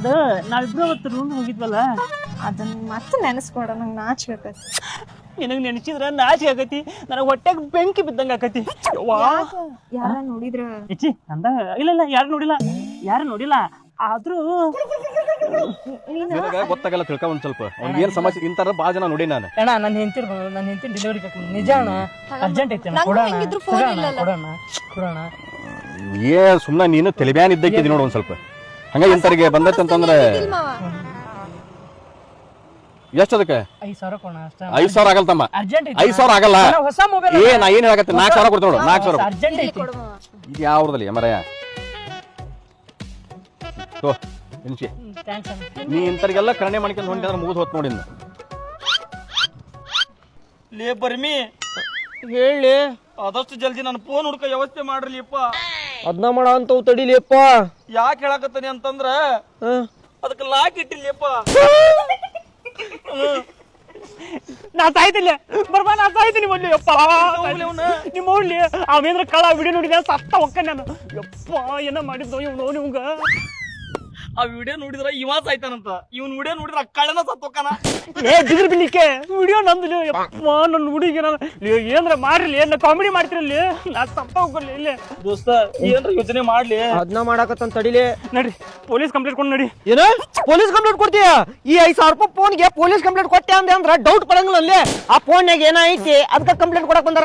ಅದು ನಾವಿಬ್ರು ಅವತ್ತು ರೂಮ್ ಹೋಗಿದ್ವಲ್ಲ, ಅದನ್ನ ಮತ್ತೆ ನೆನೆಸ್ಕೊಡ ನಂಗೆ ನಾಚ್ಬೇಕೈತಿ. ನಿನಗೆ ನೆನೆಸಿದ್ರ ನಾಚಿಕೆ ಆಗತಿ, ನನಗೆ ಹೊಟ್ಟೆಗೆ ಬೆಂಕಿ ಬಿದ್ದಂಗೆ ಆಕತಿ. ಯಾರ ನೋಡಿದ್ರ ಹೆಚ್ಚಿ ಅಂದ ಇಲ್ಲ ಯಾರು ನೋಡಿಲ್ಲ ಆದ್ರೂ ನಿನಗ ಗೊತ್ತಾಗಲ್ಲ ತಿಳ್ಕ ಒಂದ್ ಸ್ವಲ್ಪ ಅವ್ನಿಗೆ ಏನ್ ಸಮಸ್ಯೆ ಇಂತಾರ ಬಾಳ ಜನ ನೋಡಿ ನಾನು. ಅಣ್ಣ ನನ್ನ ಹೆಂಡತಿ ಡೆಲಿವರಿ ನಿಜ ಅಣ್ಣ, ಅರ್ಜೆಂಟ್ ಐತಿ ಅಣ್ಣ, ಕೊಡೋಣ. ಏ ಸುಮ್ಮನೆ ನೀನು ತಲೆಬ್ಯಾನ್ ಇದ್ದಕ್ಕಿದಿ ನೋಡು ಒಂದ್ ಸ್ವಲ್ಪ ಹಂಗ ಇಂತರಿಗೆ ಬಂದೈತೆ ಅಂತಂದ್ರೆ ಎಷ್ಟು ಅದಕ್ಕೆ 5,000 ಕೊಡೋಣ ಅಷ್ಟೇ. 5,000 ಆಗಲ್ಲ ತಮ್ಮ, ಅರ್ಜೆಂಟ್ ಐತಿ 5,000 ಆಗಲ್ಲ. ಹೊಸ ಮೊಬೈಲ್ ಏ ನಾ ಏನ್ ಹೇಳಕತ್ತೆ 4,000 ಕೊಡ್ತೀನಿ ನೋಡು. 4,000 ಅರ್ಜೆಂಟ್ ಐತಿ. ಇದು ಯಾವ್ದಲ್ಲಿ ಮರಯ್ಯ ತೋ ಎನ್ಸಿ ಥ್ಯಾಂಕ್ಸ್ ಅಣ್ಣ. ನೀ ಇಂತರಿಗೆಲ್ಲ ಕರ್ಣೆ ಮಾಡ್ಕೊಂಡು ಹೊಂಟಿದ್ರೆ ಮುಗಿದು ಹೊತ್ತು ನೋಡಿ ಲೇ ಬರ್ಮಿ ಹೇಳಿ ಆದಷ್ಟು ಜಲ್ದಿ ನನ್ನ ಫೋನ್ ಹುಡ್ಕ ವ್ಯವಸ್ಥೆ ಮಾಡ್ರಲಿಪ್ಪ. ಅದನ್ನ ಮಾಡ ಅಂತವ್ ತಡಿಲಿಯಪ್ಪ. ಯಾಕೆ ಹೇಳಕತ್ತಾನೆ ಅಂತಂದ್ರ ಅದಕ್ಕೆ ಲಾಕ್ ಇಟ್ಟಿಲ್ಲಪ್ಪ. ನಾ ಸಾಯ್ತಿಲ್ಲ ಬರ್ಬಾ, ನಾ ಸಾಯ್ತೀನಿ ಮೊದ್ಲು. ಯಪ್ಪ ನಿಮ್ಮ ಹೋಗ್ಲಿ ಅವೇಂದ್ರ ಕಳ ವಿಡಿಯೋ ನೋಡಿದ ಸತ್ತ ಹೊಕ್ಕ ನಾನು. ಯಪ್ಪ ಏನ ಮಾಡಿದ್ದು ಇವ್ನು ನಿಮ್ಗ. ಆ ವಿಡಿಯೋ ನೋಡಿದ್ರ ಇವ ಸಾಯ್ತಾನಂತ, ಇವ್ನ ವಿಡಿಯೋ ನೋಡಿದ್ರ ಅಕ್ಕಳನ ಸತ್ತೋಕನ. ಏ ಬಿದ್ರ ಬಿಡ್ಲಿಕ್ಕೆ ವಿಡಿಯೋ ನಂದು. ಯಪ್ಪ ನನ್ನ ಹುಡುಗಿ ನಾನು ಏನ್ರ ಮಾಡ್ರಿ, ಏನ ಕಾಮಿಡಿ ಮಾಡ್ತಿರಲ್ಲಿ, ನಾ ಸತ್ತ ಹೋಗಲ್ಲ ಇಲ್ಲೇ. ದೋಸ್ತ ಏನ್ರ ಯೋಚನೆ ಮಾಡ್ಲಿ. ಅದನ್ನ ಮಾಡಾಕತ್ತಂತ ತಡಿಲಿ. ನಡ್ರಿ ಪೊಲೀಸ್ ಕಂಪ್ಲೇಂಟ್ ಕೊಡ್ ನಡಿ. ಏನ ಪೊಲೀಸ್ ಕಂಪ್ಲೇಂಟ್ ಕೊಡ್ತೀಯ? ಈ 5,000 ರೂಪಾಯಿ ಫೋನ್ಗೆ ಪೊಲೀಸ್ ಕಂಪ್ಲೇಂಟ್ ಕೊಟ್ಟೆ ಅಂದೆ ಅಂದ್ರ ಡೌಟ್ ಪಡಂಗಿಲ್ಲ ಅಲ್ಲಿ. ಆ ಫೋನ್ಯಾಗ ಏನೈತಿ ಅದಕ್ಕೆ ಕಂಪ್ಲೇಂಟ್ ಕೊಡಕ್ ಬಂದಾರ.